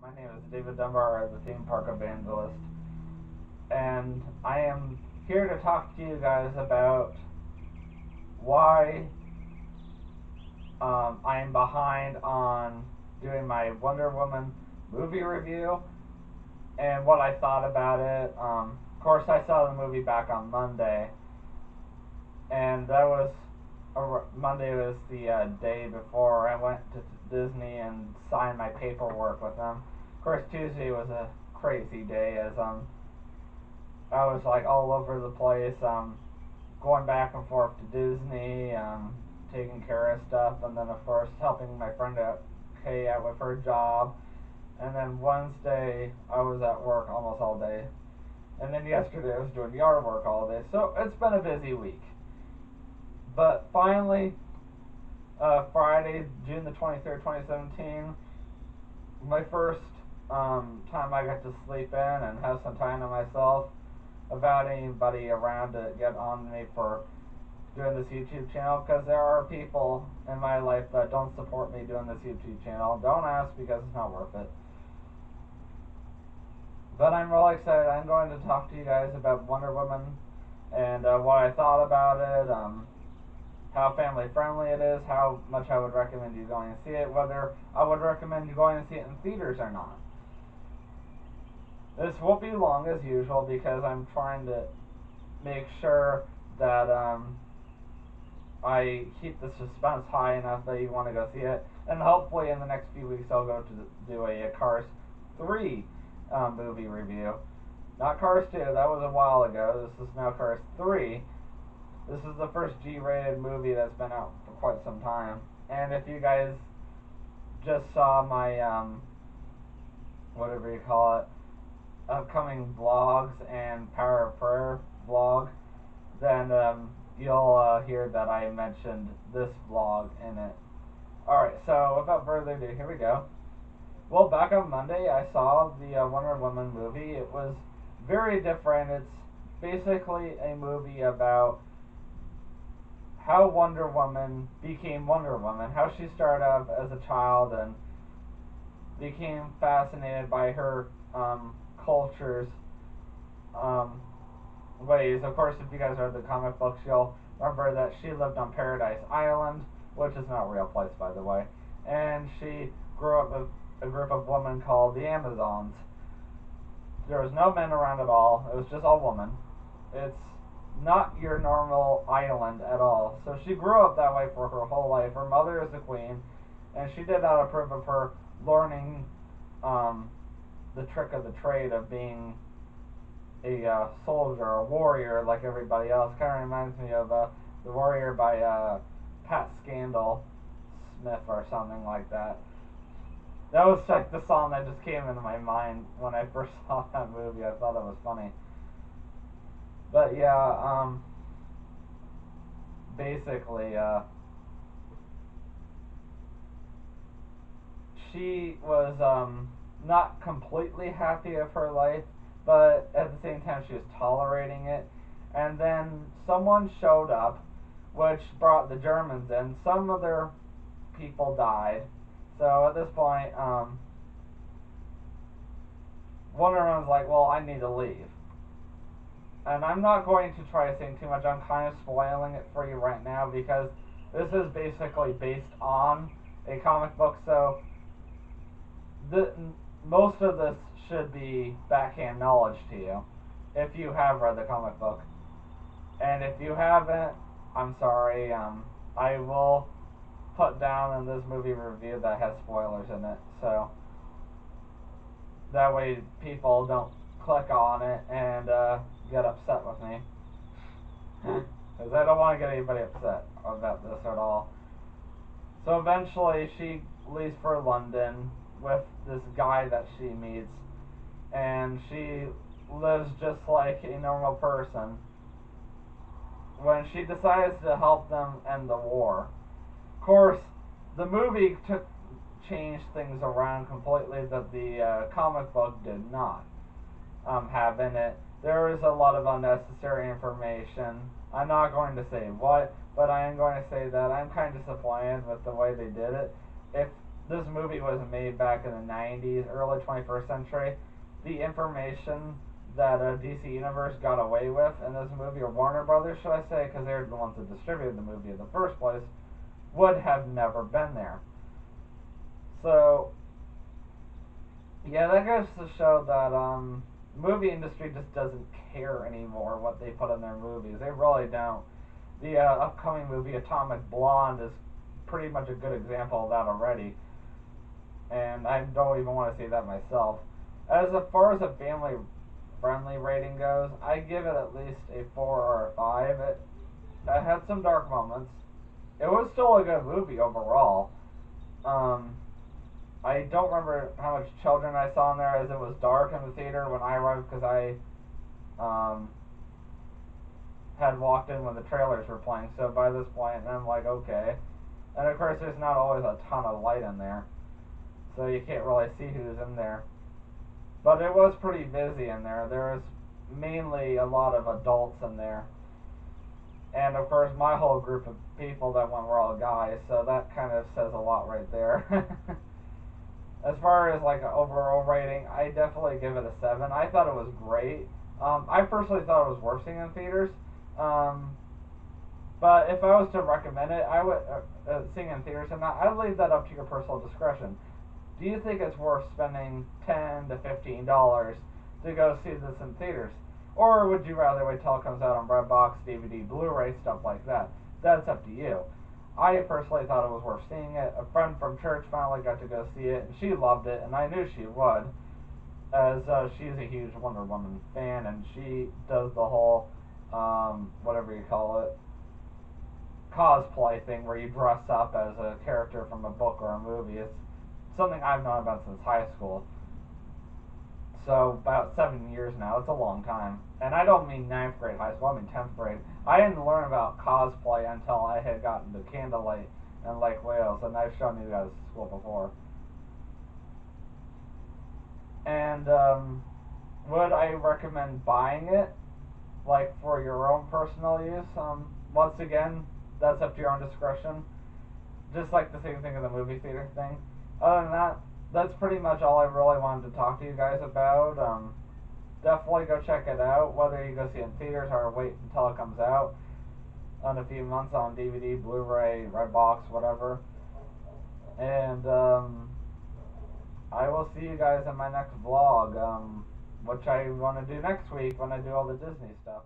My name is David Dunbar, the theme park evangelist, and I am here to talk to you guys about why I am behind on doing my Wonder Woman movie review and what I thought about it. Of course, I saw the movie back on Monday, and that was Monday was the day before I went to Disney and signed my paperwork with them. Of course, Tuesday was a crazy day as I was like all over the place, going back and forth to Disney, taking care of stuff, and then of course helping my friend out, Kay out with her job. And then Wednesday I was at work almost all day, and then yesterday I was doing yard work all day. So it's been a busy week. But finally, Friday, June the 23rd, 2017, my first time I got to sleep in and have some time to myself without anybody around to get on me for doing this YouTube channel, because there are people in my life that don't support me doing this YouTube channel. Don't ask, because it's not worth it. But I'm really excited. I'm going to talk to you guys about Wonder Woman and what I thought about it, how family friendly it is, how much I would recommend you going and see it, whether I would recommend you going and see it in theaters or not. This won't be long as usual because I'm trying to make sure that I keep the suspense high enough that you want to go see it, and hopefully in the next few weeks I'll go to do a Cars 3 movie review. Not Cars 2, that was a while ago. This is now Cars 3. This is the first G-rated movie that's been out for quite some time. And if you guys just saw my, whatever you call it, upcoming vlogs and Power of Prayer vlog, then you'll hear that I mentioned this vlog in it. Alright, so without further ado, here we go. Well, back on Monday, I saw the Wonder Woman movie. It was very different. It's basically a movie about how Wonder Woman became Wonder Woman, how she started out as a child and became fascinated by her culture's ways. Of course, if you guys read the comic books, you'll remember that she lived on Paradise Island, which is not a real place, by the way, and she grew up with a group of women called the Amazons. There was no men around at all. It was just all women. It's not your normal island at all. So she grew up that way for her whole life. Her mother is a queen, and she did not approve of her learning the trick of the trade of being a soldier, a warrior like everybody else. Kind of reminds me of The Warrior by Pat Scandal Smith or something like that. That was like the song that just came into my mind when I first saw that movie. I thought it was funny. But yeah, basically, she was not completely happy of her life, but at the same time she was tolerating it. And then someone showed up, which brought the Germans in. Some of their people died. So at this point, Wonder Woman's like, well, I need to leave. And I'm not going to try to sing too much. I'm kind of spoiling it for you right now because this is basically based on a comic book. So most of this should be backhand knowledge to you if you have read the comic book. And if you haven't, I'm sorry. I will put down in this movie review that has spoilers in it. So that way people don't click on it and get upset with me. Because I don't want to get anybody upset about this at all. So eventually she leaves for London with this guy that she meets, and she lives just like a normal person when she decides to help them end the war. Of course, the movie changed things around completely that the comic book did not have in it. There is a lot of unnecessary information. I'm not going to say what, but I am going to say that I'm kind of disappointed with the way they did it. If this movie was made back in the 90s, early 21st century, the information that DC Universe got away with in this movie, or Warner Brothers, should I say, because they're the ones that distributed the movie in the first place, would have never been there. So, yeah, that goes to show that movie industry just doesn't care anymore what they put in their movies. They really don't. The upcoming movie Atomic Blonde is pretty much a good example of that already, and I don't even want to see that myself. As far as a family friendly rating goes, I give it at least a 4 or a 5. It had some dark moments. It was still a good movie overall. Um, I don't remember how much children I saw in there, as it was dark in the theater when I arrived, because I um, had walked in when the trailers were playing. So by this point, I'm like, okay. And of course, there's not always a ton of light in there, so you can't really see who's in there. But it was pretty busy in there. There was mainly a lot of adults in there. And of course, my whole group of people that went were all guys, so that kind of says a lot right there. As far as like an overall rating, I definitely give it a 7. I thought it was great. I personally thought it was worth seeing in theaters. Um, but if I was to recommend it, I would seeing in theaters or not. I'd leave that up to your personal discretion. Do you think it's worth spending $10 to $15 to go see this in theaters, or would you rather wait till it comes out on Redbox, DVD, Blu-ray, stuff like that? That's up to you. I personally thought it was worth seeing it. A friend from church finally got to go see it, and she loved it, and I knew she would, as she's a huge Wonder Woman fan, and she does the whole, whatever you call it, cosplay thing where you dress up as a character from a book or a movie. It's something I've known about since high school. So about 7 years now. It's a long time. And I don't mean ninth grade high school. I mean 10th grade. I didn't learn about cosplay until I had gotten to Candlelight in Lake Wales, and I've shown you guys school before. And would I recommend buying it, like for your own personal use? Once again, that's up to your own discretion. Just like the same thing in the movie theater thing. Other than that, that's pretty much all I really wanted to talk to you guys about. Definitely go check it out, whether you go see it in theaters or wait until it comes out in a few months on DVD, Blu-ray, Redbox, whatever. And I will see you guys in my next vlog, which I want to do next week when I do all the Disney stuff.